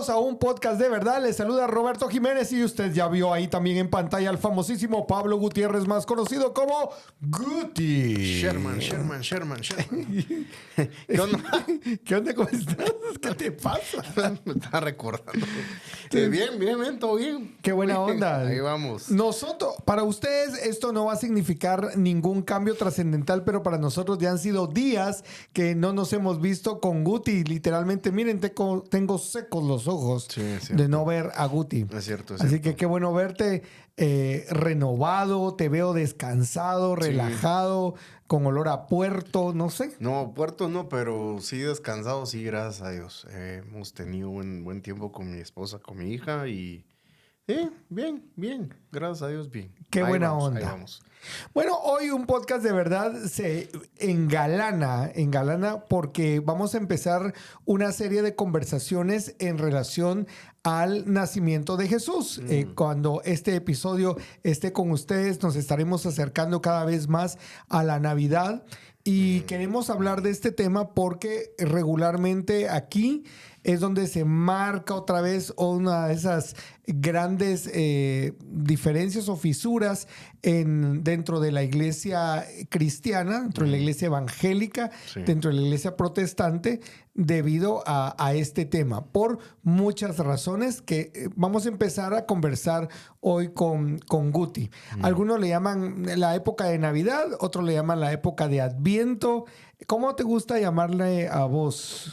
Bienvenidos a un podcast de verdad. Les saluda Roberto Jiménez y usted ya vio ahí también en pantalla al famosísimo Pablo Gutiérrez, más conocido como Guti. Sherman. ¿Qué onda? ¿Qué onda? ¿Cómo estás? ¿Qué te pasa? Me estaba recordando. Bien, todo bien. Qué buena onda. Ahí vamos. Nosotros, para ustedes esto no va a significar ningún cambio trascendental, pero para nosotros ya han sido días que no nos hemos visto con Guti. Literalmente, miren, tengo secos los ojos de no ver a Guti. Es cierto. Así que qué bueno verte renovado, te veo descansado, relajado, con olor a puerto, no sé. No, puerto no, pero sí descansado, sí, gracias a Dios. Hemos tenido buen tiempo con mi esposa, con mi hija y bien, gracias a Dios, bien. Qué ahí buena vamos, onda. Ahí vamos. Bueno, hoy un podcast de verdad se engalana porque vamos a empezar una serie de conversaciones en relación al nacimiento de Jesús. Cuando este episodio esté con ustedes, nos estaremos acercando cada vez más a la Navidad y queremos hablar de este tema porque regularmente aquí es donde se marca otra vez una de esas grandes diferencias o fisuras dentro de la iglesia cristiana, dentro de la iglesia evangélica, dentro de la iglesia protestante, debido a este tema, por muchas razones que vamos a empezar a conversar hoy con Guti. Algunos le llaman la época de Navidad, otros le llaman la época de Adviento. ¿Cómo te gusta llamarle a vos?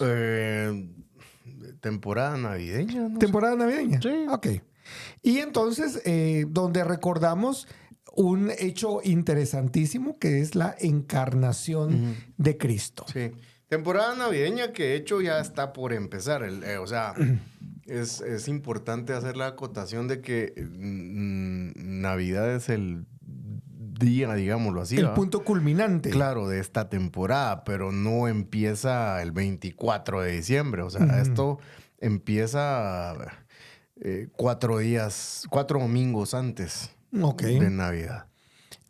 Temporada navideña, ¿no? ¿Temporada navideña? Sí. Ok. Y entonces, donde recordamos un hecho interesantísimo que es la encarnación de Cristo. Sí. Temporada navideña que de hecho ya está por empezar. Es importante hacer la acotación de que Navidad es el día, digámoslo así. El punto culminante. Claro, de esta temporada, pero no empieza el 24 de diciembre. O sea, esto empieza 4 domingos antes de Navidad.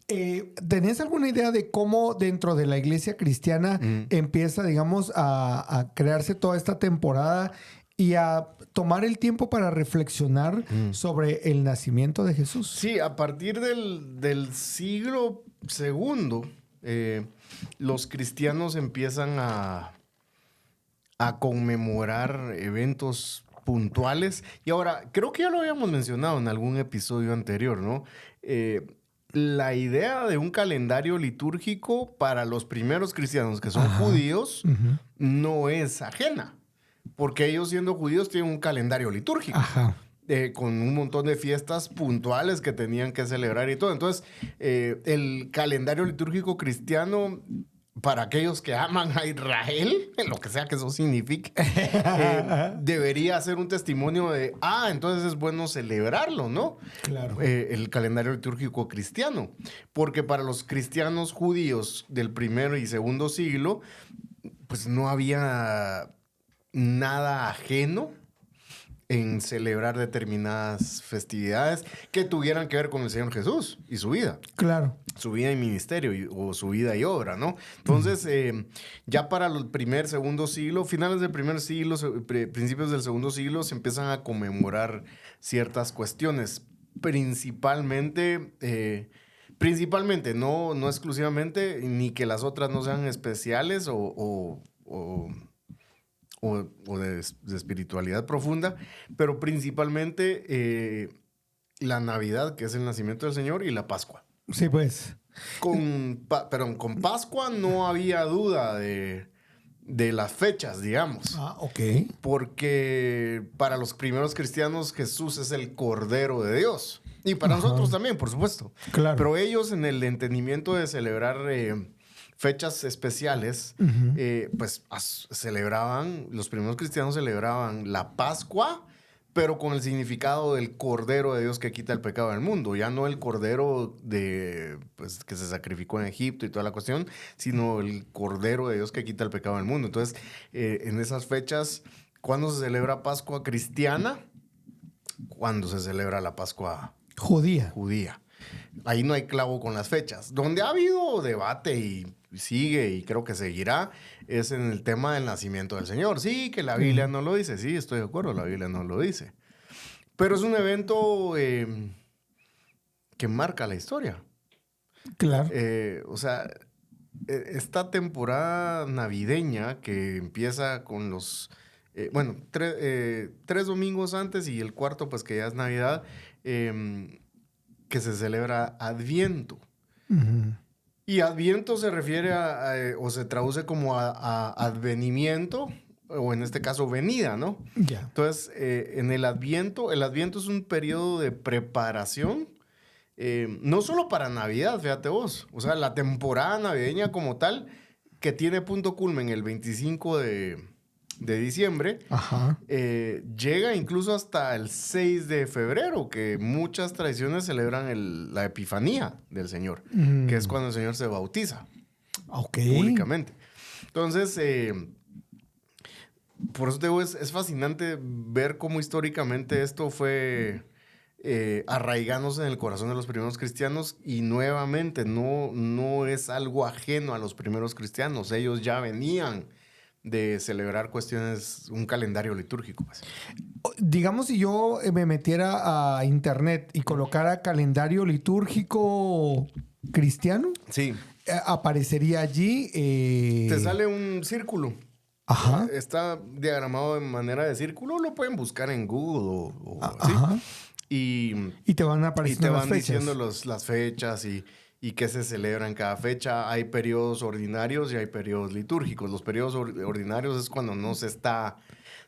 ¿Tenés alguna idea de cómo dentro de la iglesia cristiana empieza, digamos, a crearse toda esta temporada y a tomar el tiempo para reflexionar sobre el nacimiento de Jesús? Sí, a partir del siglo segundo, los cristianos empiezan a conmemorar eventos puntuales. Y ahora, creo que ya lo habíamos mencionado en algún episodio anterior, ¿no? La idea de un calendario litúrgico para los primeros cristianos que son judíos no es ajena, porque ellos siendo judíos tienen un calendario litúrgico con un montón de fiestas puntuales que tenían que celebrar y todo. Entonces, el calendario litúrgico cristiano, para aquellos que aman a Israel, lo que sea que eso signifique, debería ser un testimonio de, entonces es bueno celebrarlo, ¿no? Claro. El calendario litúrgico cristiano. Porque para los cristianos judíos del primero y segundo siglo, pues no había nada ajeno en celebrar determinadas festividades que tuvieran que ver con el Señor Jesús y su vida. Claro. Su vida y ministerio o su vida y obra, ¿no? Entonces, ya para el segundo siglo, finales del primer siglo, principios del segundo siglo, se empiezan a conmemorar ciertas cuestiones. Principalmente, no exclusivamente, ni que las otras no sean especiales o de espiritualidad profunda, pero principalmente la Navidad, que es el nacimiento del Señor, y la Pascua. Sí, pues. Con Pascua no había duda de las fechas, digamos. Ok. Porque para los primeros cristianos Jesús es el Cordero de Dios. Y para nosotros también, por supuesto. Claro. Pero ellos en el entendimiento de celebrar fechas especiales, pues los primeros cristianos celebraban la Pascua, pero con el significado del Cordero de Dios que quita el pecado del mundo. Ya no el Cordero que se sacrificó en Egipto y toda la cuestión, sino el Cordero de Dios que quita el pecado del mundo. Entonces, en esas fechas, ¿cuándo se celebra Pascua cristiana? Cuando se celebra la Pascua judía. Ahí no hay clavo con las fechas. Donde ha habido debate y sigue y creo que seguirá es en el tema del nacimiento del Señor. Sí, que la Biblia no lo dice. Sí, estoy de acuerdo, la Biblia no lo dice. Pero es un evento que marca la historia. Claro. O sea, esta temporada navideña que empieza con los... tres domingos antes y el cuarto, pues que ya es Navidad, que se celebra Adviento. Uh-huh. Y Adviento se refiere o se traduce como a advenimiento, o en este caso venida, ¿no? Ya. Entonces, en el Adviento es un periodo de preparación, no solo para Navidad, fíjate vos, o sea, la temporada navideña como tal, que tiene punto culmen el 25 de diciembre, Ajá. llega incluso hasta el 6 de febrero, que muchas tradiciones celebran la Epifanía del Señor, que es cuando el Señor se bautiza públicamente. Entonces, por eso te digo, es fascinante ver cómo históricamente esto fue arraigándose en el corazón de los primeros cristianos y nuevamente no es algo ajeno a los primeros cristianos. Ellos ya venían de celebrar cuestiones, un calendario litúrgico. Pues. Digamos, si yo me metiera a internet y colocara calendario litúrgico cristiano, sí. Aparecería allí... Te sale un círculo. Ajá. Está diagramado de manera de círculo, lo pueden buscar en Google o así. Ajá. Y te van apareciendo y te van las fechas. diciendo las fechas y qué se celebra en cada fecha. Hay periodos ordinarios y hay periodos litúrgicos. Los periodos ordinarios es cuando no se está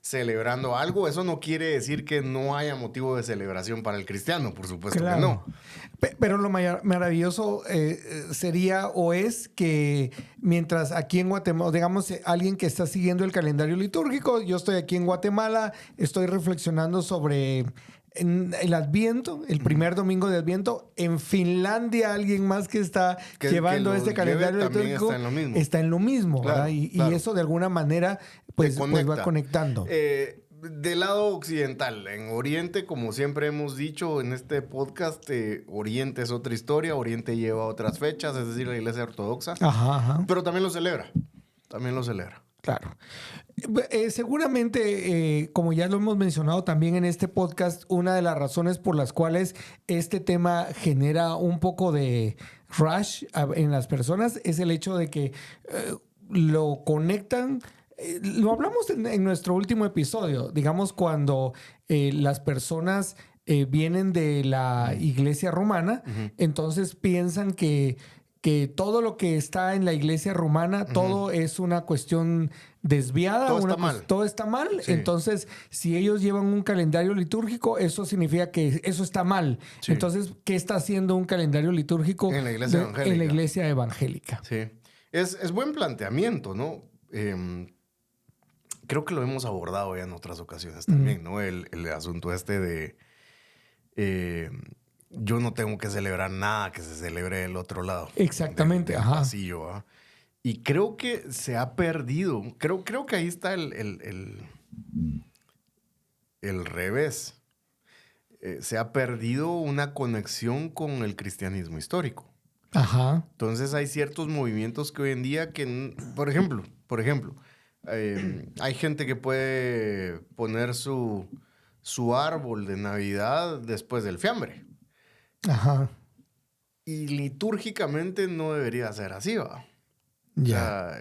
celebrando algo. Eso no quiere decir que no haya motivo de celebración para el cristiano, por supuesto que no. Pero lo maravilloso sería o es que mientras aquí en Guatemala, digamos, alguien que está siguiendo el calendario litúrgico, yo estoy aquí en Guatemala, estoy reflexionando sobre... En el Adviento, el primer domingo de Adviento, en Finlandia alguien más que está llevando este calendario litúrgico está en lo mismo, claro, ¿verdad? Y eso de alguna manera pues va conectando. Del lado occidental, en Oriente, como siempre hemos dicho en este podcast, Oriente es otra historia, Oriente lleva otras fechas, es decir, la Iglesia Ortodoxa, pero también lo celebra, Claro. Seguramente, como ya lo hemos mencionado también en este podcast, una de las razones por las cuales este tema genera un poco de rush en las personas es el hecho de que lo conectan. Lo hablamos en nuestro último episodio, digamos, cuando las personas vienen de la iglesia romana, entonces piensan que todo lo que está en la iglesia romana, todo es una cuestión desviada. Todo está mal. Sí. Entonces, si ellos llevan un calendario litúrgico, eso significa que eso está mal. Sí. Entonces, ¿qué está haciendo un calendario litúrgico en la iglesia evangélica? En la iglesia evangélica. Sí. Es buen planteamiento, ¿no? Creo que lo hemos abordado ya en otras ocasiones también, ¿no? El asunto este de... yo no tengo que celebrar nada que se celebre del otro lado. Exactamente, del pasillo, ¿ah? Y creo que se ha perdido. Creo que ahí está el revés. Se ha perdido una conexión con el cristianismo histórico. Ajá. Entonces hay ciertos movimientos que hoy en día que, por ejemplo, hay gente que puede poner su árbol de Navidad después del fiambre. Ajá. Y litúrgicamente no debería ser así, ¿va? Ya. O sea,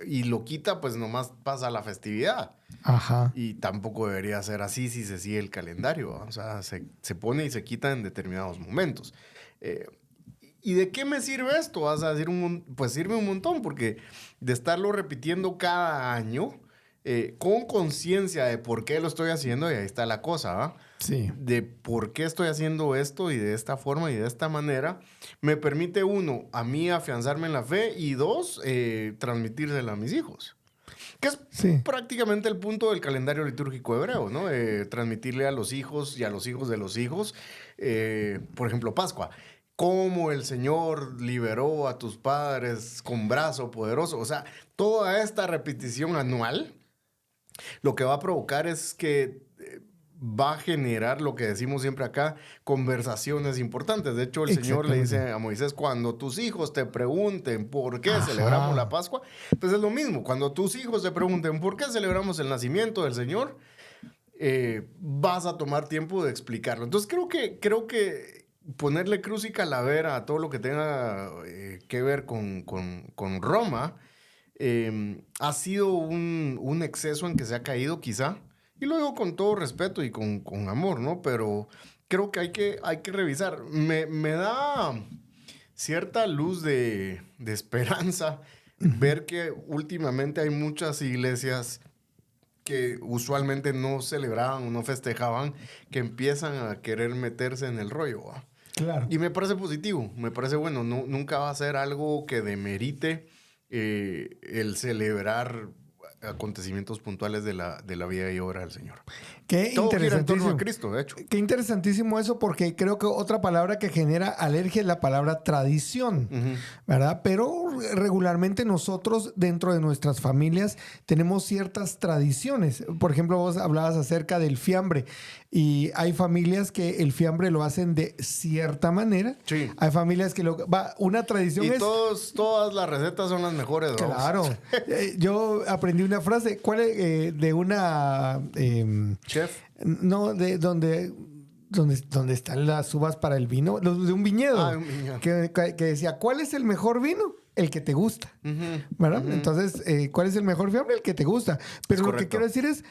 y lo quita, pues nomás pasa la festividad. Ajá. Y tampoco debería ser así si se sigue el calendario, ¿va? O sea, se pone y se quita en determinados momentos. ¿Y de qué me sirve esto? Vas a decir, pues sirve un montón, porque de estarlo repitiendo cada año, con conciencia de por qué lo estoy haciendo, y ahí está la cosa, ¿va? Sí. De por qué estoy haciendo esto y de esta forma y de esta manera, me permite, uno, a mí afianzarme en la fe y dos, transmitírsela a mis hijos. Que es prácticamente el punto del calendario litúrgico hebreo, ¿no? Transmitirle a los hijos y a los hijos de los hijos, por ejemplo, Pascua. Cómo el Señor liberó a tus padres con brazo poderoso. O sea, toda esta repetición anual lo que va a provocar es que va a generar lo que decimos siempre acá, conversaciones importantes. De hecho, el Señor le dice a Moisés, cuando tus hijos te pregunten por qué celebramos la Pascua, pues es lo mismo. Cuando tus hijos te pregunten por qué celebramos el nacimiento del Señor, vas a tomar tiempo de explicarlo. Entonces, creo que ponerle cruz y calavera a todo lo que tenga que ver con Roma ha sido un exceso en que se ha caído quizá. Y lo digo con todo respeto y con amor, ¿no? Pero creo que hay que revisar. Me da cierta luz de esperanza ver que últimamente hay muchas iglesias que usualmente no celebraban o no festejaban, que empiezan a querer meterse en el rollo, ¿va? Claro. Y me parece positivo, me parece bueno. Nunca va a ser algo que demerite el celebrar acontecimientos puntuales de la vida y obra del Señor. Qué Todo gira en torno interesantísimo. a Cristo, de hecho. Qué interesantísimo eso, porque creo que otra palabra que genera alergia es la palabra tradición, ¿verdad? Pero regularmente nosotros dentro de nuestras familias tenemos ciertas tradiciones. Por ejemplo, vos hablabas acerca del fiambre y hay familias que el fiambre lo hacen de cierta manera. Sí. Hay familias que una tradición Y es... todas las recetas son las mejores, ¿no? Claro. Yo aprendí una frase, ¿cuál es? De una... Chef. No, de donde están las uvas para el vino, de un viñedo. Ah, un viñedo. Que decía, ¿cuál es el mejor vino? El que te gusta. ¿Verdad? Entonces, ¿cuál es el mejor fiambre? El que te gusta. Pero lo que quiero decir es,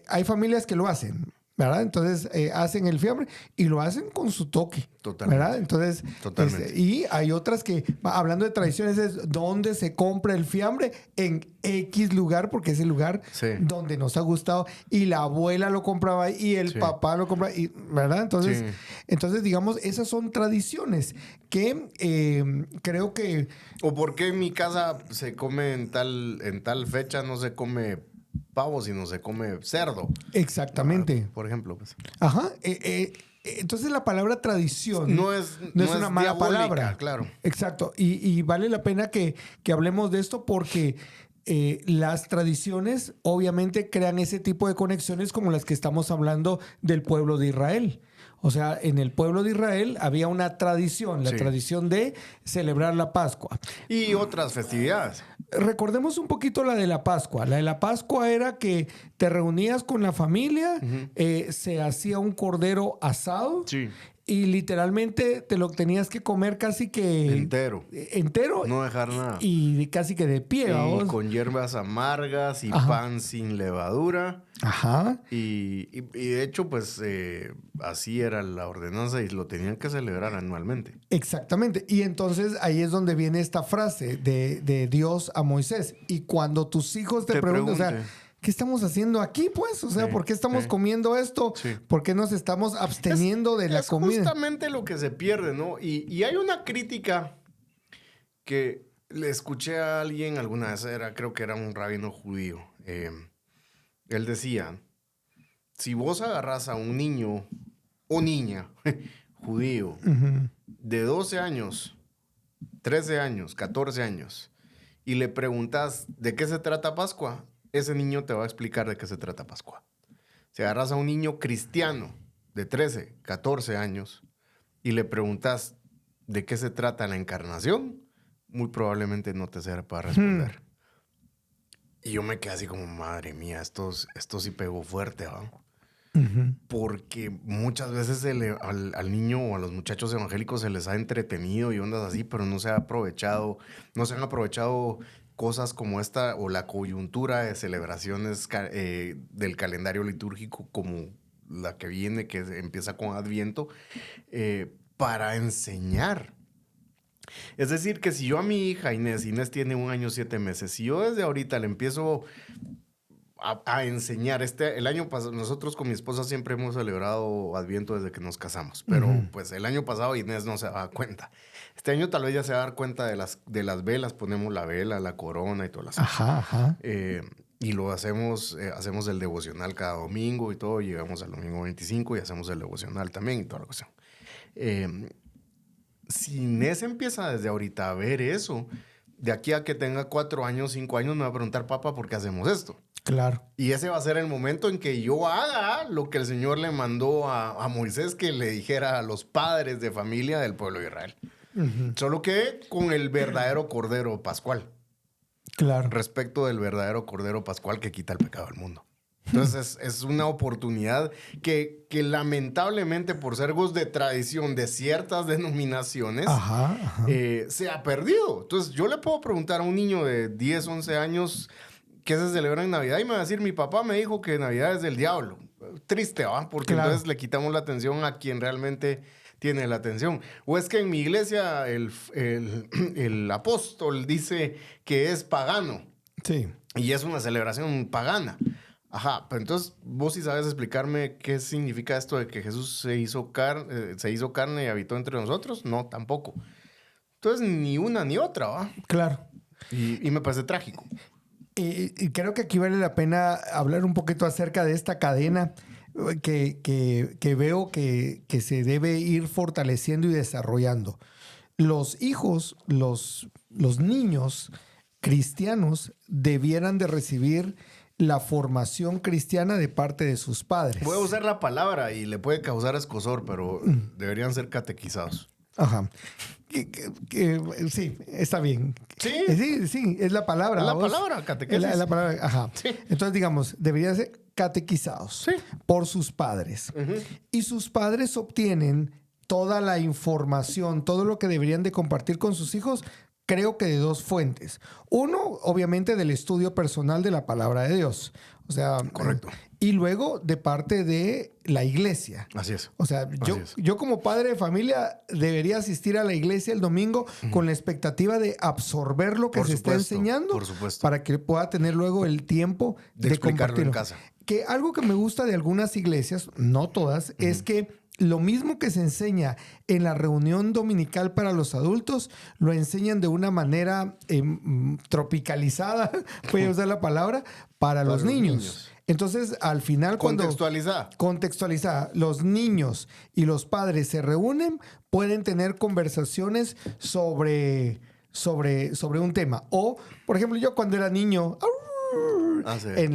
hay familias que lo hacen, ¿verdad? Entonces, hacen el fiambre y lo hacen con su toque. Totalmente. ¿Verdad? Entonces, Totalmente. y hay otras que, hablando de tradiciones, es donde se compra el fiambre en X lugar, porque es el lugar donde nos ha gustado. Y la abuela lo compraba y el papá lo compraba, ¿verdad? Entonces, digamos, esas son tradiciones que creo que... ¿O por qué en mi casa se come en tal fecha no se come pavo, sino se come cerdo? Exactamente. Por ejemplo, pues. Ajá. Entonces la palabra tradición no es una mala diabólica, palabra. Claro. Exacto. Y vale la pena que hablemos de esto porque las tradiciones obviamente crean ese tipo de conexiones como las que estamos hablando del pueblo de Israel. O sea, en el pueblo de Israel había una tradición, la tradición de celebrar la Pascua. Y otras festividades. Recordemos un poquito la de la Pascua. La de la Pascua era que te reunías con la familia, se hacía un cordero asado. Sí. Y literalmente te lo tenías que comer casi que... Entero. No dejar nada. Y casi que de pie, y con hierbas amargas y pan sin levadura. Ajá. Y de hecho, pues así era la ordenanza y lo tenían que celebrar anualmente. Exactamente. Y entonces ahí es donde viene esta frase de Dios a Moisés. Y cuando tus hijos te preguntan, o sea, ¿qué estamos haciendo aquí, pues? O sea, ¿por qué estamos comiendo esto? Sí. ¿Por qué nos estamos absteniendo de la comida? Es justamente lo que se pierde, ¿no? Y hay una crítica que le escuché a alguien alguna vez, creo que era un rabino judío. Él decía, si vos agarrás a un niño o niña judío de 12 años, 13 años, 14 años, y le preguntas de qué se trata Pascua, ese niño te va a explicar de qué se trata Pascua. Si agarras a un niño cristiano de 13, 14 años y le preguntas de qué se trata la encarnación, muy probablemente no te será para responder. Y yo me quedé así como, madre mía, esto sí pegó fuerte, ¿va? Porque muchas veces al niño o a los muchachos evangélicos se les ha entretenido y ondas así, pero no se han aprovechado cosas como esta o la coyuntura de celebraciones del calendario litúrgico como la que viene, que empieza con Adviento, para enseñar. Es decir, que si yo a mi hija Inés tiene 1 año 7 meses, si yo desde ahorita le empiezo a enseñar, el año pasado, nosotros con mi esposa siempre hemos celebrado Adviento desde que nos casamos, pero pues el año pasado Inés no se daba cuenta. Este año tal vez ya se va a dar cuenta de las velas, ponemos la vela, la corona y todas las cosas. Y lo hacemos el devocional cada domingo y todo, llegamos al domingo 25 y hacemos el devocional también y toda la cuestión. Si Inés empieza desde ahorita a ver eso, de aquí a que tenga 4 años, 5 años, me va a preguntar, papá, ¿por qué hacemos esto? Claro. Y ese va a ser el momento en que yo haga lo que el Señor le mandó a Moisés que le dijera a los padres de familia del pueblo de Israel. Solo que con el verdadero Cordero Pascual. Claro. Respecto del verdadero Cordero Pascual que quita el pecado del mundo. Entonces es una oportunidad que lamentablemente por ser algo de tradición de ciertas denominaciones se ha perdido. Entonces yo le puedo preguntar a un niño de 10, 11 años qué se celebra en Navidad y me va a decir, mi papá me dijo que Navidad es del diablo. Triste, ¿va? Porque entonces le quitamos la atención a quien realmente tiene la atención. O es que en mi iglesia el apóstol dice que es pagano. Sí. Y es una celebración pagana. Ajá, pero entonces vos sí sabes explicarme qué significa esto de que Jesús se hizo carne y habitó entre nosotros. No, tampoco. Entonces ni una ni otra, ¿va? Claro. Y me parece trágico. Y creo que aquí vale la pena hablar un poquito acerca de esta cadena que veo que se debe ir fortaleciendo y desarrollando. Los hijos, los niños cristianos debieran de recibir la formación cristiana de parte de sus padres. Voy a usar la palabra y le puede causar escozor, pero deberían ser catequizados. Ajá. Sí, está bien. Sí. Sí, es la palabra. Es la palabra, catequesis. Es la palabra, ajá. Sí. Entonces, digamos, deberían ser catequizados por sus padres. Y sus padres obtienen toda la información, todo lo que deberían de compartir con sus hijos, creo que de 2 fuentes. Uno, obviamente, del estudio personal de la palabra de Dios. O sea, correcto. Y luego de parte de la iglesia. Así es. O sea, yo como padre de familia debería asistir a la iglesia el domingo con la expectativa de absorber lo que se está enseñando. Por supuesto. Para que pueda tener luego el tiempo de compartirlo en casa. Que algo que me gusta de algunas iglesias, no todas, es que lo mismo que se enseña en la reunión dominical para los adultos, lo enseñan de una manera tropicalizada, puede usar la palabra, para los niños. Entonces, al final, contextualizada, los niños y los padres se reúnen, pueden tener conversaciones sobre un tema. O, por ejemplo, yo cuando era niño, hace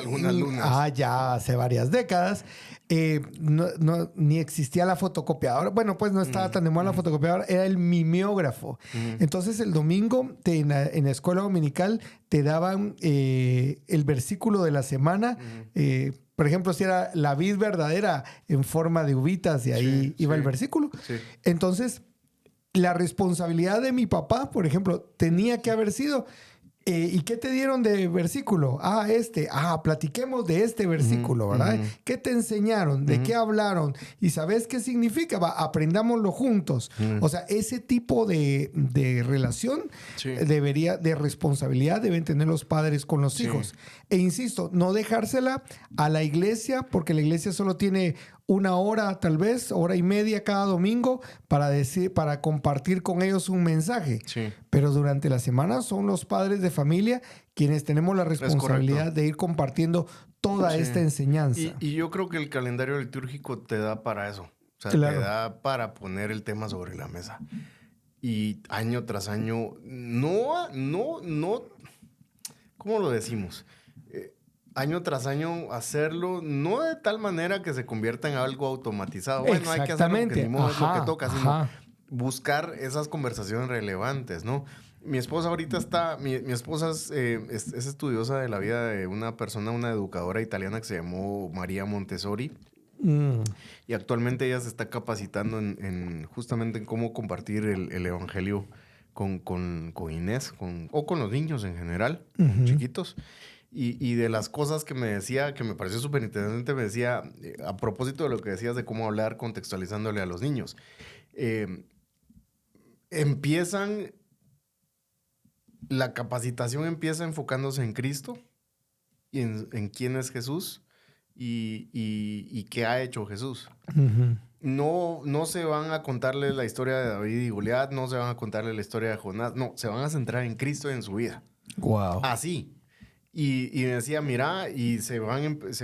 algunas lunas. Ya hace varias décadas, ni existía la fotocopiadora. Bueno, pues no estaba tan de moda la fotocopiadora, era el mimeógrafo. Entonces, el domingo en la escuela dominical te daban el versículo de la semana. Por ejemplo, si era la vid verdadera en forma de uvitas, y ahí iba el versículo. Sí. Entonces, la responsabilidad de mi papá, por ejemplo, tenía que haber sido... ¿y qué te dieron de versículo? Platiquemos de este versículo, ¿verdad? ¿Qué te enseñaron? ¿De qué hablaron? ¿Y sabes qué significa? Aprendámoslo juntos. O sea, ese tipo de relación de responsabilidad deben tener los padres con los hijos. E insisto, no dejársela a la iglesia, porque la iglesia solo tiene 1 hora, tal vez, 1:30 cada domingo para compartir con ellos un mensaje. Sí. Pero durante la semana son los padres de familia quienes tenemos la responsabilidad de ir compartiendo toda esta enseñanza. Y yo creo que el calendario litúrgico te da para eso. O sea, te da para poner el tema sobre la mesa. Y año tras año, no, ¿cómo lo decimos? Año tras año hacerlo, no de tal manera que se convierta en algo automatizado. Bueno, hay que hacerlo porque ni modo es lo que toca, sino buscar esas conversaciones relevantes, ¿no? Mi esposa ahorita mi esposa es estudiosa de la vida de una persona, una educadora italiana que se llamó María Montessori. Y actualmente ella se está capacitando justamente en cómo compartir el evangelio con Inés, o con los niños en general, chiquitos. Y de las cosas que me decía, que me pareció súper interesante, me decía, a propósito de lo que decías de cómo hablar contextualizándole a los niños, la capacitación empieza enfocándose en Cristo y en quién es Jesús y qué ha hecho Jesús. No se van a contarle la historia de David y Goliat, no se van a contarle la historia de Jonás, no, se van a centrar en Cristo y en su vida. Wow. Así. Y me decía, mira, y se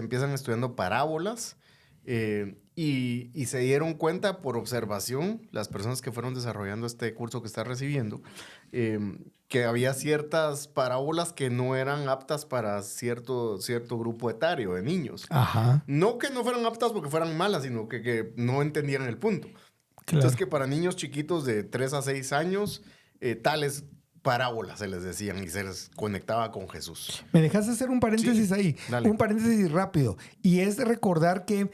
empiezan estudiando parábolas y se dieron cuenta por observación, las personas que fueron desarrollando este curso que está recibiendo, que había ciertas parábolas que no eran aptas para cierto grupo etario de niños. Ajá. No que no fueran aptas porque fueran malas, sino que no entendieran el punto. Claro. Entonces que para niños chiquitos de 3 a 6 años, tales parábolas se les decían y se les conectaba con Jesús. ¿Me dejas hacer un paréntesis ahí? Dale. Un paréntesis rápido. Y es recordar que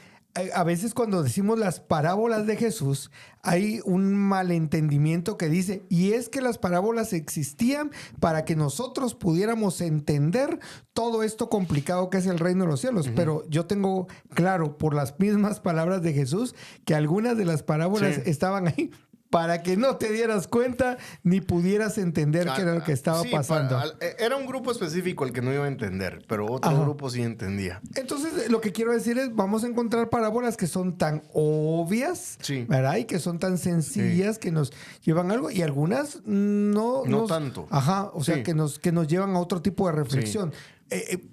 a veces cuando decimos las parábolas de Jesús, hay un malentendimiento que dice, y es que las parábolas existían para que nosotros pudiéramos entender todo esto complicado que es el reino de los cielos. Pero yo tengo claro por las mismas palabras de Jesús que algunas de las parábolas estaban ahí para que no te dieras cuenta ni pudieras entender qué era lo que estaba pasando. Era un grupo específico el que no iba a entender, pero otro grupo sí entendía. Entonces, lo que quiero decir es, vamos a encontrar parábolas que son tan obvias, ¿verdad? Y que son tan sencillas que nos llevan a algo, y algunas no tanto. Ajá, o sea, que nos llevan a otro tipo de reflexión.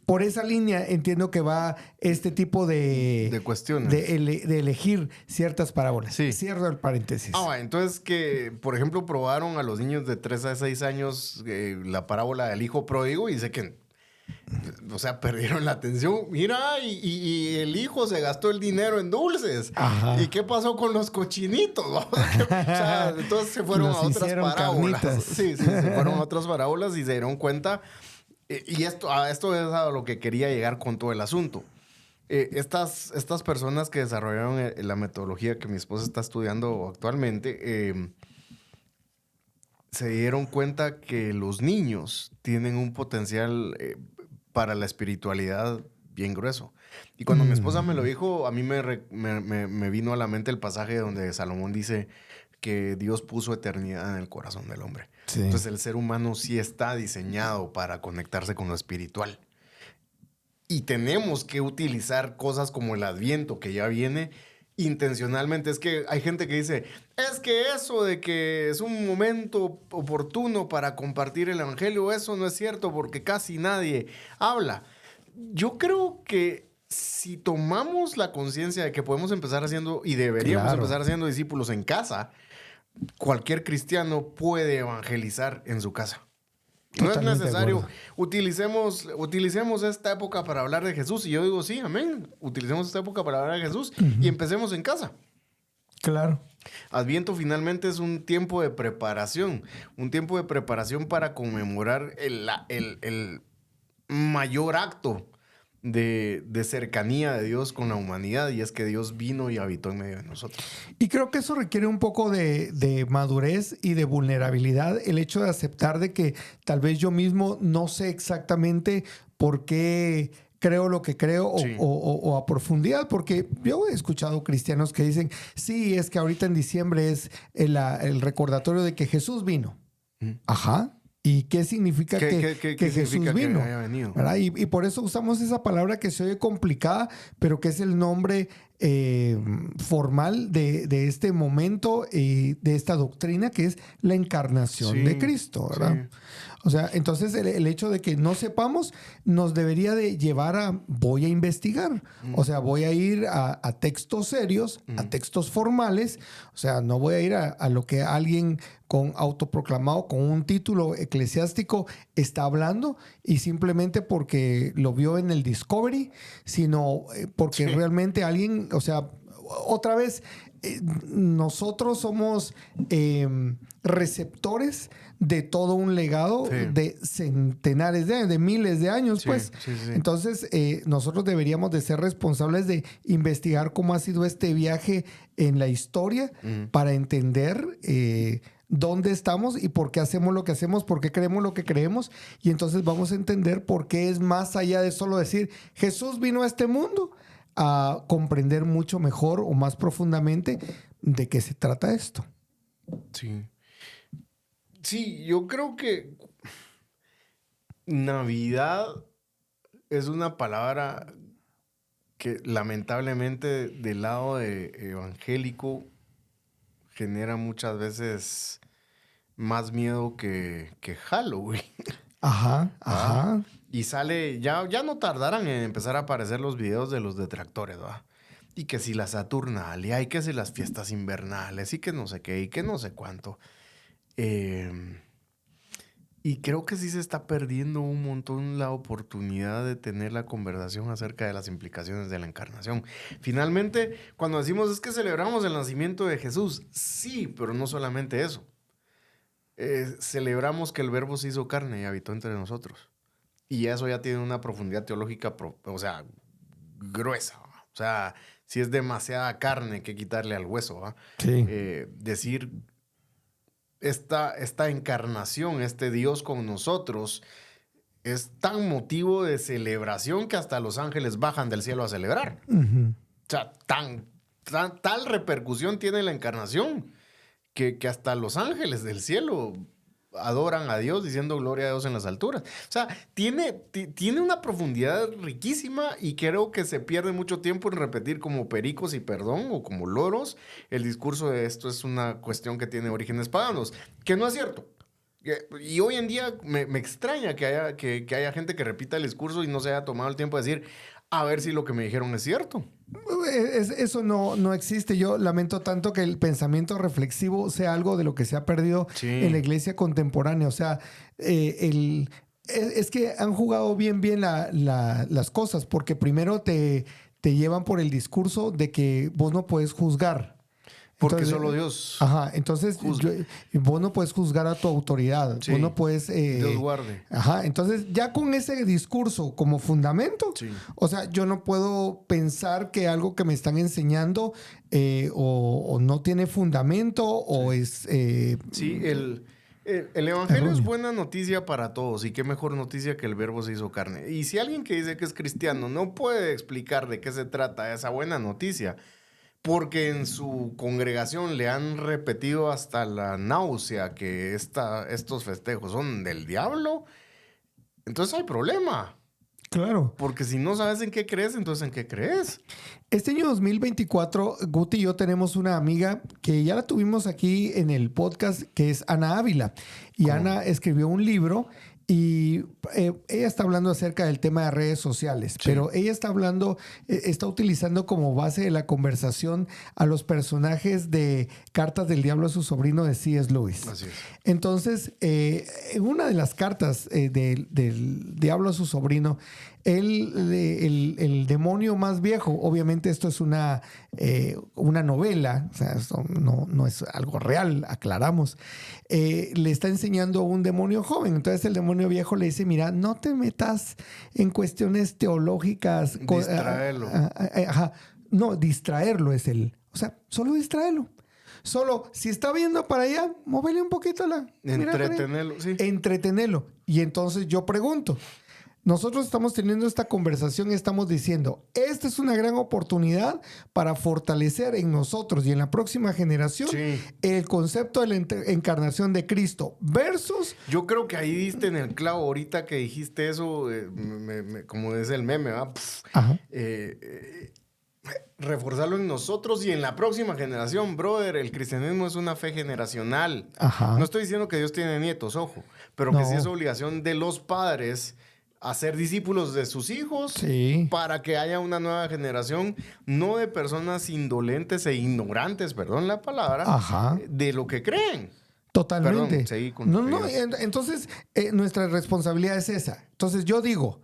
Por esa línea entiendo que va este tipo de cuestiones. De elegir ciertas parábolas. Sí. Cierro el paréntesis. Entonces que, por ejemplo, probaron a los niños de 3 a 6 años la parábola del hijo pródigo y sé que, o sea, perdieron la atención. Mira, y el hijo se gastó el dinero en dulces. Ajá. ¿Y qué pasó con los cochinitos? O sea, entonces se fueron a otras parábolas. Carnitas. Sí, se fueron a otras parábolas y se dieron cuenta. Y esto es a lo que quería llegar con todo el asunto. Estas personas que desarrollaron la metodología que mi esposa está estudiando actualmente, se dieron cuenta que los niños tienen un potencial para la espiritualidad bien grueso. Y cuando mi esposa me lo dijo, a mí me vino a la mente el pasaje donde Salomón dice que Dios puso eternidad en el corazón del hombre. Sí. Entonces el ser humano sí está diseñado para conectarse con lo espiritual. Y tenemos que utilizar cosas como el Adviento que ya viene intencionalmente. Es que hay gente que dice, es que eso de que es un momento oportuno para compartir el evangelio, eso no es cierto porque casi nadie habla. Yo creo que si tomamos la conciencia de que podemos empezar haciendo y deberíamos empezar haciendo discípulos en casa, cualquier cristiano puede evangelizar en su casa. Totalmente no es necesario. Utilicemos esta época para hablar de Jesús. Y yo digo, sí, amén. Utilicemos esta época para hablar de Jesús y empecemos en casa. Claro. Adviento finalmente es un tiempo de preparación. Un tiempo de preparación para conmemorar el mayor acto de cercanía de Dios con la humanidad, y es que Dios vino y habitó en medio de nosotros. Y creo que eso requiere un poco de madurez y de vulnerabilidad, el hecho de aceptar de que tal vez yo mismo no sé exactamente por qué creo lo que creo o a profundidad, porque yo he escuchado cristianos que dicen, sí, es que ahorita en diciembre es el recordatorio de que Jesús vino. Ajá. ¿Y qué significa que Jesús vino? Que haya venido. ¿Verdad? Y por eso usamos esa palabra que se oye complicada, pero que es el nombre formal de este momento y de esta doctrina, que es la encarnación de Cristo, ¿verdad? Sí. O sea, entonces el hecho de que no sepamos nos debería de llevar a voy a investigar. O sea, voy a ir a textos serios, a textos formales. O sea, no voy a ir a lo que alguien con autoproclamado, con un título eclesiástico está hablando y simplemente porque lo vio en el Discovery, sino porque realmente alguien, o sea, otra vez, nosotros somos receptores de todo un legado de centenares de años, de miles de años, pues. Sí. Entonces, nosotros deberíamos de ser responsables de investigar cómo ha sido este viaje en la historia para entender dónde estamos y por qué hacemos lo que hacemos, por qué creemos lo que creemos. Y entonces vamos a entender por qué es más allá de solo decir, Jesús vino a este mundo, a comprender mucho mejor o más profundamente de qué se trata esto. Sí, yo creo que Navidad es una palabra que lamentablemente del lado evangélico genera muchas veces más miedo que Halloween. Ajá. Y sale, ya no tardarán en empezar a aparecer los videos de los detractores, ¿va? Y que si la Saturnalia, y que si las fiestas invernales, y que no sé qué, y que no sé cuánto. Y creo que sí se está perdiendo un montón la oportunidad de tener la conversación acerca de las implicaciones de la encarnación. Finalmente, cuando decimos es que celebramos el nacimiento de Jesús, sí, pero no solamente eso. Celebramos que el Verbo se hizo carne y habitó entre nosotros. Y eso ya tiene una profundidad teológica, o sea, gruesa. O sea, si es demasiada carne que quitarle al hueso, ¿va? Sí. Decir esta encarnación, este Dios con nosotros, es tan motivo de celebración que hasta los ángeles bajan del cielo a celebrar. Uh-huh. O sea, tal repercusión tiene la encarnación que hasta los ángeles del cielo adoran a Dios diciendo gloria a Dios en las alturas. O sea, tiene una profundidad riquísima y creo que se pierde mucho tiempo en repetir como pericos y perdón o como loros el discurso de esto es una cuestión que tiene orígenes paganos, que no es cierto. Y hoy en día me extraña que haya gente que repita el discurso y no se haya tomado el tiempo de decir, a ver si lo que me dijeron es cierto. Eso no existe. Yo lamento tanto que el pensamiento reflexivo sea algo de lo que se ha perdido en la iglesia contemporánea. O sea, es que han jugado bien las cosas, porque primero te llevan por el discurso de que vos no puedes juzgar. Porque solo Dios. Ajá, entonces vos no puedes juzgar a tu autoridad. Sí, vos no puedes. Dios guarde. Ajá, entonces ya con ese discurso como fundamento, sí. O sea, yo no puedo pensar que algo que me están enseñando o no tiene fundamento o es. Sí, el evangelio es buena noticia para todos y qué mejor noticia que el Verbo se hizo carne. Y si alguien que dice que es cristiano no puede explicar de qué se trata esa buena noticia, porque en su congregación le han repetido hasta la náusea que estos festejos son del diablo, entonces hay problema. Claro. Porque si no sabes en qué crees, entonces ¿en qué crees? Este año 2024, Guti y yo tenemos una amiga que ya la tuvimos aquí en el podcast, que es Ana Ávila. Y ¿cómo? Ana escribió un libro y ella está hablando acerca del tema de redes sociales, sí. Pero ella está utilizando como base de la conversación a los personajes de Cartas del Diablo a su sobrino de C.S. Lewis. Así es. Entonces, en una de las cartas del Diablo a su sobrino, el demonio más viejo, obviamente esto es una novela, o sea, esto no es algo real, aclaramos, le está enseñando a un demonio joven. Entonces el demonio viejo le dice, mira, no te metas en cuestiones teológicas. Distraerlo. No, distraerlo es o sea, solo distraerlo. Solo, si está viendo para allá, móvele un poquito entretenerlo, sí. Entretenerlo. Y entonces yo pregunto, nosotros estamos teniendo esta conversación y estamos diciendo, esta es una gran oportunidad para fortalecer en nosotros y en la próxima generación el concepto de la encarnación de Cristo versus... Yo creo que ahí diste en el clavo ahorita que dijiste eso, como es el meme, ¿va? Reforzarlo en nosotros y en la próxima generación, brother. El cristianismo es una fe generacional. Ajá. No estoy diciendo que Dios tiene nietos, ojo, pero que sí es obligación de los padres hacer discípulos de sus hijos para que haya una nueva generación, no de personas indolentes e ignorantes, perdón la palabra, de lo que creen. Totalmente. Perdón, seguí con entonces, nuestra responsabilidad es esa. Entonces, yo digo,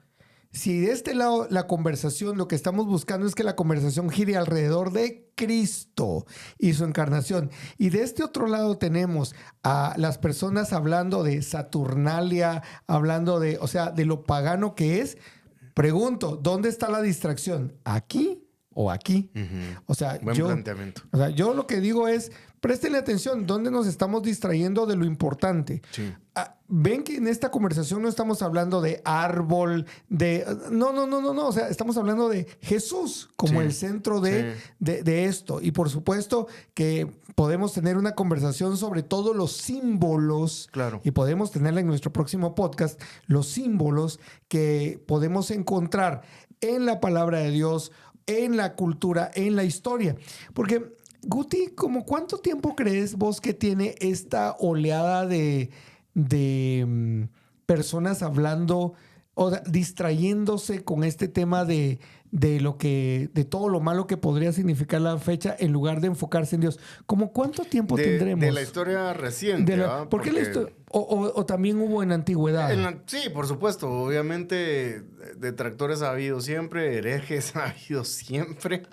si de este lado la conversación, lo que estamos buscando es que la conversación gire alrededor de Cristo y su encarnación. Y de este otro lado tenemos a las personas hablando de Saturnalia, hablando de, o sea, de lo pagano que es. Pregunto, ¿dónde está la distracción? ¿Aquí o aquí? Uh-huh. O sea, buen planteamiento. O sea, yo lo que digo es, préstenle atención, ¿dónde nos estamos distrayendo de lo importante? Sí. Ven que en esta conversación no estamos hablando de árbol, No. O sea, estamos hablando de Jesús como el centro de esto. Y por supuesto que podemos tener una conversación sobre todos los símbolos. Claro. Y podemos tenerla en nuestro próximo podcast, los símbolos que podemos encontrar en la palabra de Dios, en la cultura, en la historia. Porque, Guti, ¿cómo cuánto tiempo crees vos que tiene esta oleada de personas hablando o sea, distrayéndose con este tema de todo lo malo que podría significar la fecha en lugar de enfocarse en Dios. ¿Cómo cuánto tiempo tendremos? De la historia reciente, ¿verdad? ¿Por qué la historia? O también hubo en la antigüedad. Sí, por supuesto. Obviamente, detractores ha habido siempre, herejes ha habido siempre.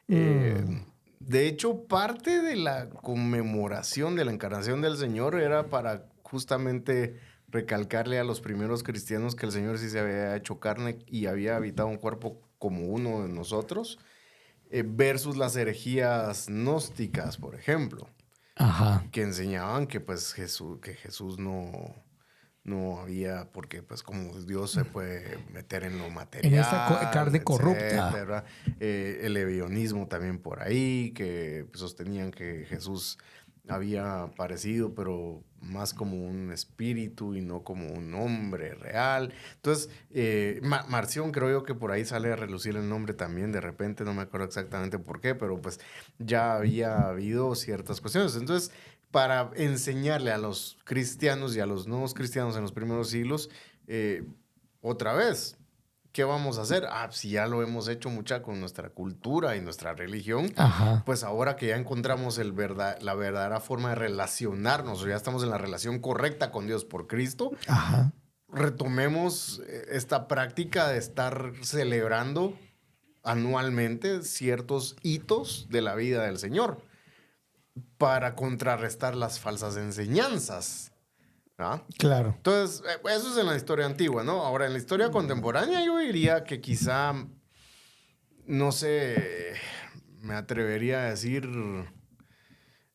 De hecho, parte de la conmemoración de la encarnación del Señor era para justamente recalcarle a los primeros cristianos que el Señor sí se había hecho carne y había habitado un cuerpo como uno de nosotros, versus las herejías gnósticas, por ejemplo. Ajá. Que enseñaban que pues Jesús no había, porque pues como Dios se puede meter en lo material, en esa carne corrupta, etcétera. El lebionismo también por ahí, que pues, sostenían que Jesús había aparecido, pero más como un espíritu y no como un hombre real. Entonces, Marción, creo yo que por ahí sale a relucir el nombre también, de repente, no me acuerdo exactamente por qué, pero pues ya había habido ciertas cuestiones. Entonces, para enseñarle a los cristianos y a los nuevos cristianos en los primeros siglos, otra vez, ¿qué vamos a hacer? Si ya lo hemos hecho mucha con nuestra cultura y nuestra religión, ajá, pues ahora que ya encontramos la verdadera forma de relacionarnos, o ya estamos en la relación correcta con Dios por Cristo, ajá, retomemos esta práctica de estar celebrando anualmente ciertos hitos de la vida del Señor para contrarrestar las falsas enseñanzas. ¿Ah? Claro. Entonces, eso es en la historia antigua, ¿no? Ahora, en la historia contemporánea yo diría que quizá, no sé, me atrevería a decir,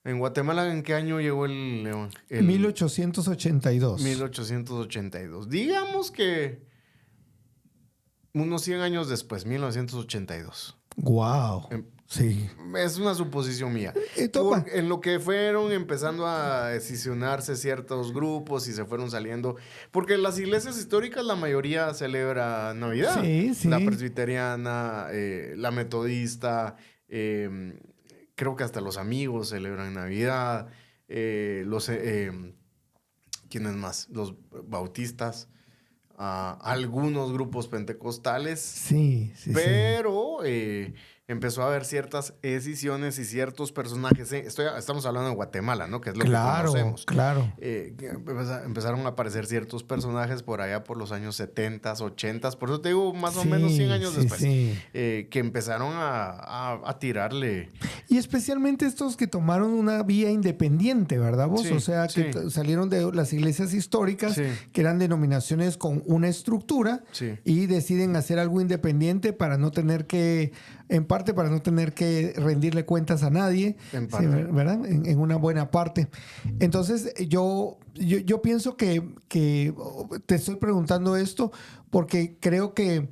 en Guatemala, ¿en qué año llegó el 1882. 1882. Digamos que unos 100 años después, 1982. Wow. Sí. Es una suposición mía. En lo que fueron empezando a decisionarse ciertos grupos y se fueron saliendo. Porque las iglesias históricas, la mayoría celebra Navidad. Sí, sí. La presbiteriana, la metodista, creo que hasta los amigos celebran Navidad. ¿Quiénes más? Los bautistas. Algunos grupos pentecostales. Sí, sí. Pero empezó a haber ciertas decisiones y ciertos personajes. Estamos hablando de Guatemala, ¿no? Que es lo que conocemos. Claro. Empezaron a aparecer ciertos personajes por allá por los años 70, 80. Por eso te digo, más o menos 100 años después. Sí. Que empezaron a tirarle. Y especialmente estos que tomaron una vía independiente, ¿verdad vos? Sí, o sea, que salieron de las iglesias históricas, que eran denominaciones con una estructura, y deciden hacer algo independiente para no tener que, en parte, para no tener que rendirle cuentas a nadie, En parte. ¿verdad? En una buena parte. Entonces, yo pienso que te estoy preguntando esto porque creo que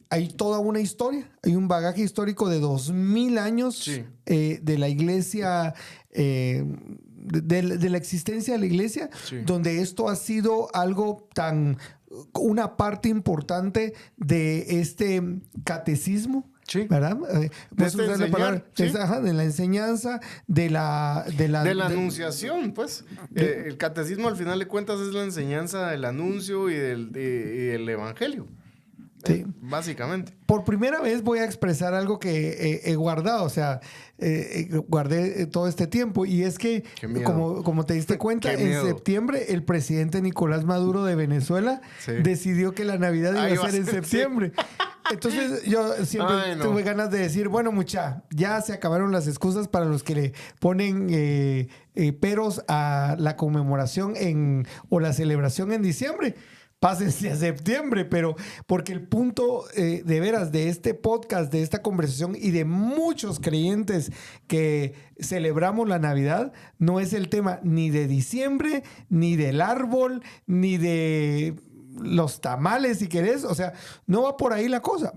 hay toda una historia, hay un bagaje histórico de 2000 años de la iglesia, de la existencia de la iglesia, donde esto ha sido algo una parte importante de este catecismo. ¿Verdad? De la enseñanza, de la anunciación, pues. El catecismo, al final de cuentas, es la enseñanza del anuncio y del evangelio. Sí. Básicamente. Por primera vez voy a expresar algo que he guardado, o sea, guardé todo este tiempo, y es que, como te diste cuenta, en septiembre el presidente Nicolás Maduro de Venezuela decidió que la Navidad iba a ser en septiembre. Entonces yo siempre tuve ganas de decir, bueno, ya se acabaron las excusas para los que le ponen peros a la conmemoración o la celebración en diciembre. Pásense a septiembre, pero porque el punto de veras de este podcast, de esta conversación y de muchos creyentes que celebramos la Navidad, no es el tema ni de diciembre, ni del árbol, ni de los tamales, si querés. O sea, no va por ahí la cosa.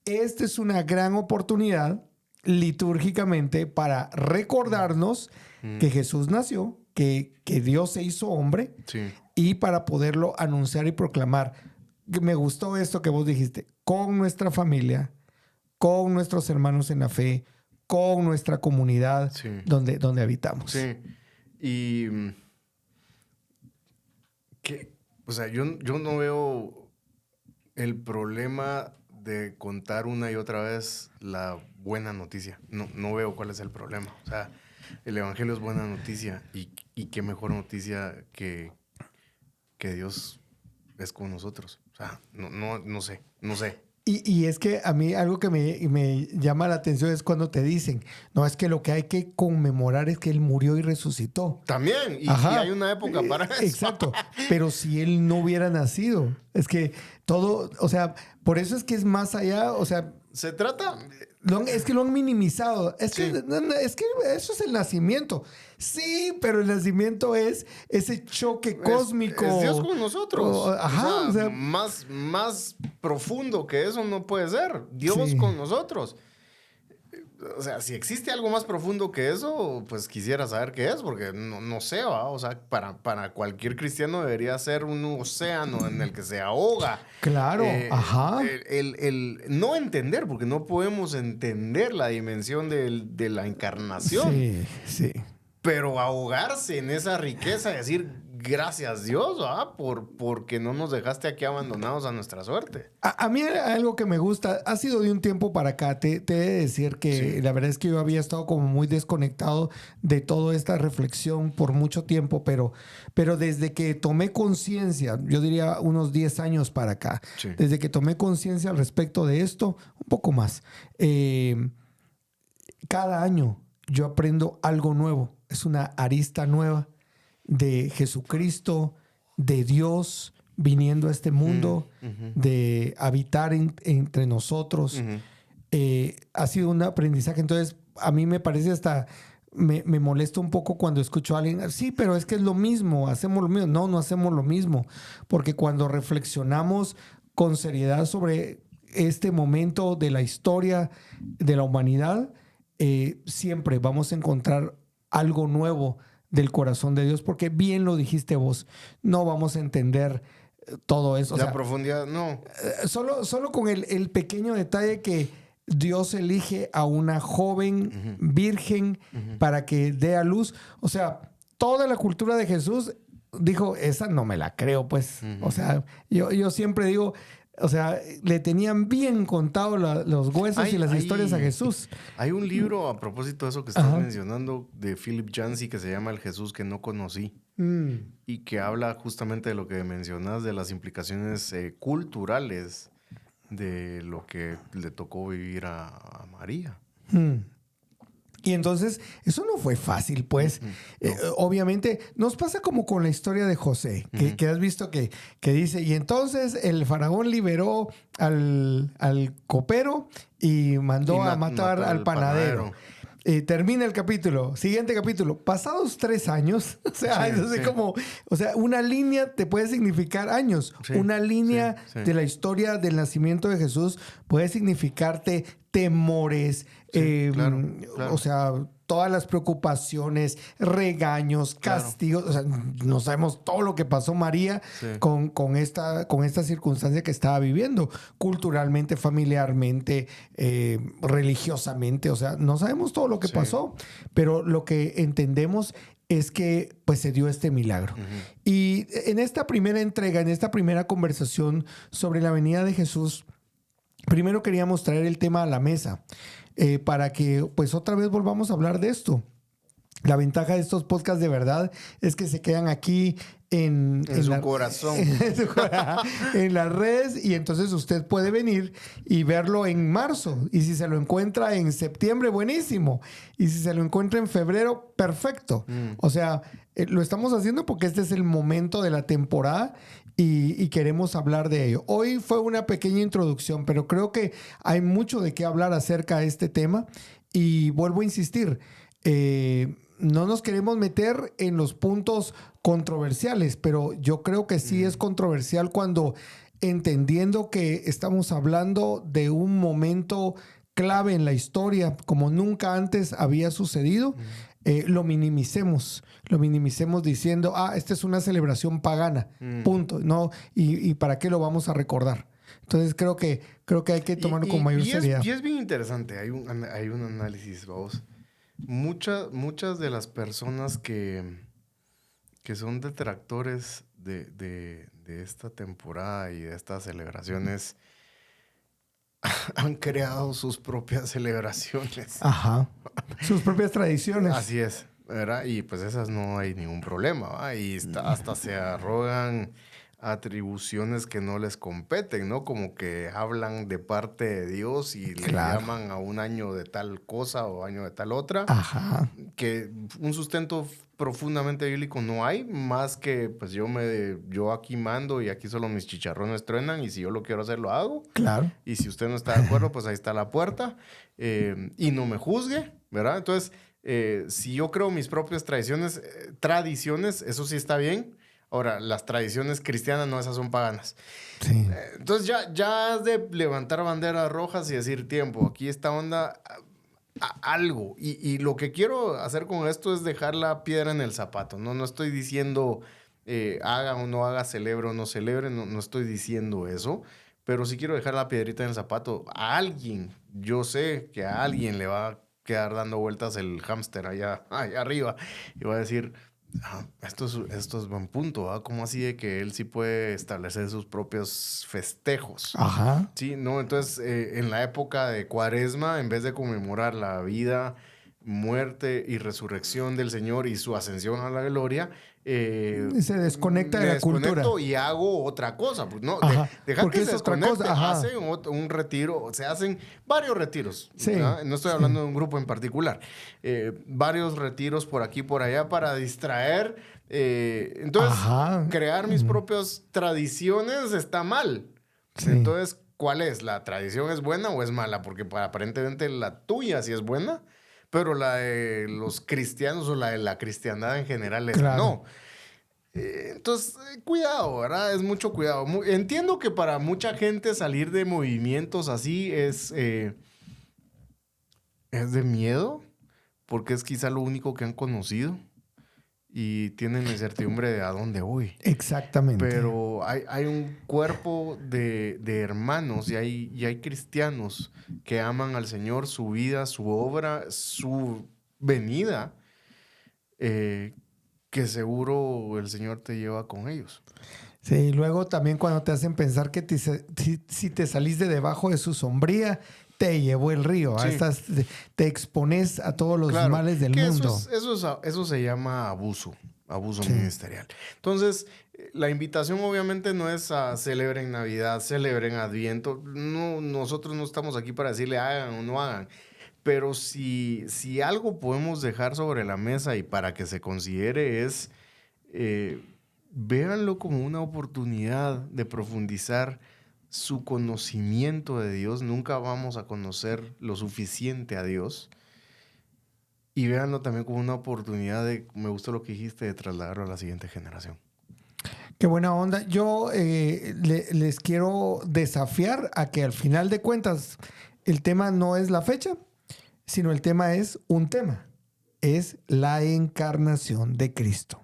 Esta es una gran oportunidad litúrgicamente para recordarnos que Jesús nació, que Dios se hizo hombre, y para poderlo anunciar y proclamar. Me gustó esto que vos dijiste, con nuestra familia, con nuestros hermanos en la fe, con nuestra comunidad donde habitamos. Sí. Y o sea, yo no veo el problema de contar una y otra vez la buena noticia. No veo cuál es el problema. O sea, el evangelio es buena noticia y qué mejor noticia que Dios es con nosotros. O sea, no sé. Y es que a mí algo que me llama la atención es cuando te dicen, no, es que lo que hay que conmemorar es que Él murió y resucitó. También, y hay una época para eso. Exacto, pero si Él no hubiera nacido, es que todo, o sea, por eso es que es más allá, o sea... Se trata... Es que lo han minimizado. Es Sí. que eso es el nacimiento. Sí, pero el nacimiento es ese choque cósmico. Es Dios con nosotros. Ajá. O sea, más profundo que eso no puede ser. Dios Sí. con nosotros. O sea, si existe algo más profundo que eso, pues quisiera saber qué es, porque no sé, ¿va? O sea, para cualquier cristiano debería ser un océano en el que se ahoga. Claro, ajá. El no entender, porque no podemos entender la dimensión de la encarnación. Sí, sí. Pero ahogarse en esa riqueza y decir gracias Dios, ¿va? Porque no nos dejaste aquí abandonados a nuestra suerte. A mí algo que me gusta, ha sido de un tiempo para acá, te he de decir que la verdad es que yo había estado como muy desconectado de toda esta reflexión por mucho tiempo, pero desde que tomé conciencia, yo diría unos 10 años para acá, desde que tomé conciencia al respecto de esto, un poco más, cada año yo aprendo algo nuevo, es una arista nueva de Jesucristo, de Dios viniendo a este mundo, de habitar entre nosotros. Ha sido un aprendizaje. Entonces, a mí me parece hasta... Me molesta un poco cuando escucho a alguien, sí, pero es que es lo mismo, hacemos lo mismo. No hacemos lo mismo. Porque cuando reflexionamos con seriedad sobre este momento de la historia de la humanidad, siempre vamos a encontrar algo nuevo del corazón de Dios, porque bien lo dijiste vos, no vamos a entender todo eso. La profundidad, no. Solo con el pequeño detalle que Dios elige a una joven virgen para que dé a luz. O sea, toda la cultura de Jesús dijo, esa no me la creo, pues. O sea, yo siempre digo... O sea, le tenían bien contado los huesos y las historias a Jesús. Hay un libro a propósito de eso que estás mencionando de Philip Yancey que se llama El Jesús que no conocí y que habla justamente de lo que mencionas, de las implicaciones culturales de lo que le tocó vivir a María. Y entonces, eso no fue fácil, pues. Obviamente, nos pasa como con la historia de José, que has visto que dice, y entonces el faraón liberó al copero y mandó a matar al panadero. Termina el capítulo, siguiente capítulo. Pasados 3 años, o sea, como, o sea, una línea te puede significar años. Una línea de la historia del nacimiento de Jesús puede significarte temores, claro. O sea, todas las preocupaciones, regaños, castigos. O sea, no sabemos todo lo que pasó María con esta circunstancia que estaba viviendo, culturalmente, familiarmente, religiosamente. O sea, no sabemos todo lo que pasó, pero lo que entendemos es que pues se dio este milagro. Y en esta primera entrega, en esta primera conversación sobre la venida de Jesús, primero queríamos traer el tema a la mesa para que pues otra vez volvamos a hablar de esto. La ventaja de estos podcasts de verdad es que se quedan aquí en su corazón. En las redes, y entonces usted puede venir y verlo en marzo. Y si se lo encuentra en septiembre, buenísimo. Y si se lo encuentra en febrero, perfecto. O sea, lo estamos haciendo porque este es el momento de la temporada y queremos hablar de ello. Hoy fue una pequeña introducción, pero creo que hay mucho de qué hablar acerca de este tema. Y vuelvo a insistir, no nos queremos meter en los puntos controversiales, pero yo creo que sí es controversial cuando, entendiendo que estamos hablando de un momento clave en la historia, como nunca antes había sucedido, lo minimicemos diciendo, esta es una celebración pagana, punto, ¿no? Y ¿para qué lo vamos a recordar? Entonces creo que hay que tomarlo con mayor seriedad. Y es bien interesante, hay un análisis, vamos. Muchas de las personas que son detractores de esta temporada y de estas celebraciones han creado sus propias celebraciones. Ajá. Sus propias tradiciones. Así es, ¿verdad? Y pues esas no hay ningún problema, ¿va? Y hasta se arrogan atribuciones que no les competen, ¿no? Como que hablan de parte de Dios y le llaman a un año de tal cosa o año de tal otra. Ajá. Que un sustento profundamente bíblico no hay, más que pues yo aquí mando y aquí solo mis chicharrones truenan y si yo lo quiero hacer lo hago. Claro. Y si usted no está de acuerdo, pues ahí está la puerta. Y no me juzgue, ¿verdad? Entonces, si yo creo mis propias tradiciones, eso sí está bien. Ahora, las tradiciones cristianas, no, esas son paganas. Sí. Entonces ya es de levantar banderas rojas y decir tiempo. Aquí esta onda, algo. Y lo que quiero hacer con esto es dejar la piedra en el zapato. No estoy diciendo haga o no haga, celebre o no celebre. No estoy diciendo eso. Pero sí quiero dejar la piedrita en el zapato. A alguien, yo sé que a alguien le va a quedar dando vueltas el hámster allá arriba. Y va a decir... esto es buen punto, ¿ah? ¿Cómo así de que él sí puede establecer sus propios festejos? Ajá. Sí, ¿no? Entonces, en la época de Cuaresma, en vez de conmemorar la vida, muerte y resurrección del Señor y su ascensión a la gloria, se desconecta de la cultura. Y hago otra cosa. Pues no, deja porque que es se otra desconecte. cosa. Ajá. Hacen un retiro, se hacen varios retiros. Sí. No estoy hablando de un grupo en particular. Varios retiros por aquí y por allá para distraer. Entonces, crear mis propias tradiciones está mal. Sí. Entonces, ¿cuál es? ¿La tradición es buena o es mala? Porque aparentemente la tuya sí es buena, pero la de los cristianos o la de la cristiandad en general es no. Entonces, cuidado, ¿verdad? Es mucho cuidado. Entiendo que para mucha gente salir de movimientos así es de miedo, porque es quizá lo único que han conocido y tienen la incertidumbre de a dónde voy. Exactamente. Pero hay un cuerpo de hermanos y hay cristianos que aman al Señor, su vida, su obra, su venida, que seguro el Señor te lleva con ellos. Sí, y luego también cuando te hacen pensar que si te salís de debajo de su sombría, te llevó el río. Sí. Te expones a todos los males del mundo. Eso se llama abuso ministerial. Entonces, la invitación obviamente no es a celebren Navidad, celebren Adviento. No, nosotros no estamos aquí para decirle hagan o no hagan. Pero si algo podemos dejar sobre la mesa y para que se considere es, véanlo como una oportunidad de profundizar su conocimiento de Dios. Nunca vamos a conocer lo suficiente a Dios. Y véanlo también como una oportunidad me gustó lo que dijiste, de trasladarlo a la siguiente generación. Qué buena onda. Yo les quiero desafiar a que al final de cuentas el tema no es la fecha, sino el tema es un tema. Es la encarnación de Cristo.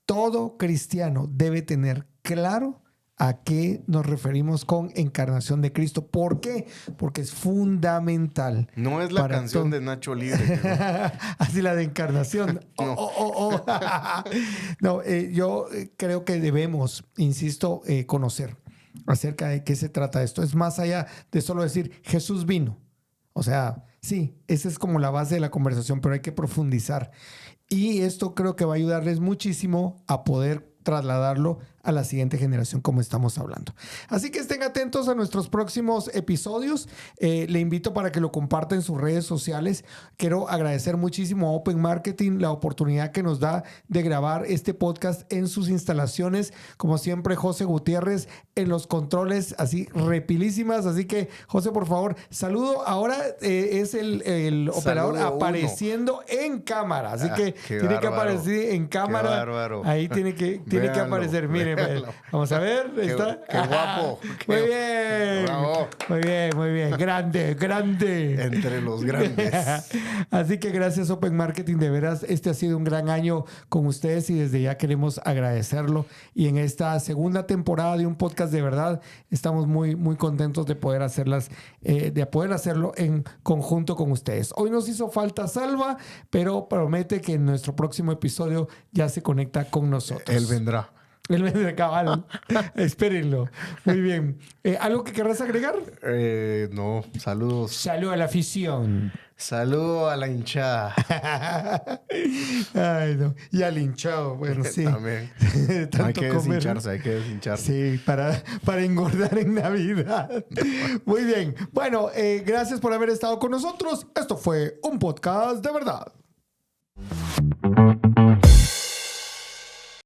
Todo cristiano debe tener claro a qué nos referimos con encarnación de Cristo. ¿Por qué? Porque es fundamental. No es la canción de Nacho Libre. Así la de encarnación. No. No, yo creo que debemos, insisto, conocer acerca de qué se trata esto. Es más allá de solo decir Jesús vino. O sea, sí, esa es como la base de la conversación, pero hay que profundizar. Y esto creo que va a ayudarles muchísimo a poder trasladarlo a la siguiente generación como estamos hablando. Así que estén atentos a nuestros próximos episodios. Le invito para que lo comparta en sus redes sociales. Quiero agradecer muchísimo a Open Marketing la oportunidad que nos da de grabar este podcast en sus instalaciones. Como siempre, José Gutiérrez en los controles, así repilísimas. Así que, José, por favor, saludo. Ahora es el operador Saludo apareciendo en cámara. Así que tiene bárbaro. Que aparecer en cámara. Qué bárbaro. Ahí tiene que aparecer. Miren. Vamos a ver. ¿Está? Qué guapo. Muy bien. Bravo. Muy bien. Grande. Entre los grandes. Así que gracias, Open Marketing. De veras, este ha sido un gran año con ustedes y desde ya queremos agradecerlo. Y en esta segunda temporada de un podcast de verdad, estamos muy, muy contentos de poder hacerlo en conjunto con ustedes. Hoy nos hizo falta Salva, pero promete que en nuestro próximo episodio ya se conecta con nosotros. Él vendrá. El mes de cabal. Espérenlo. Muy bien. ¿Algo que querrás agregar? No, saludos. Salud a la afición. Saludo a la hinchada. Ay, no. Y al hinchado, bueno, sí. También. Tanto Hay que comer. deshincharse, hay que deshincharse. Sí, para engordar en Navidad. Muy bien. Bueno, gracias por haber estado con nosotros. Esto fue un podcast de verdad.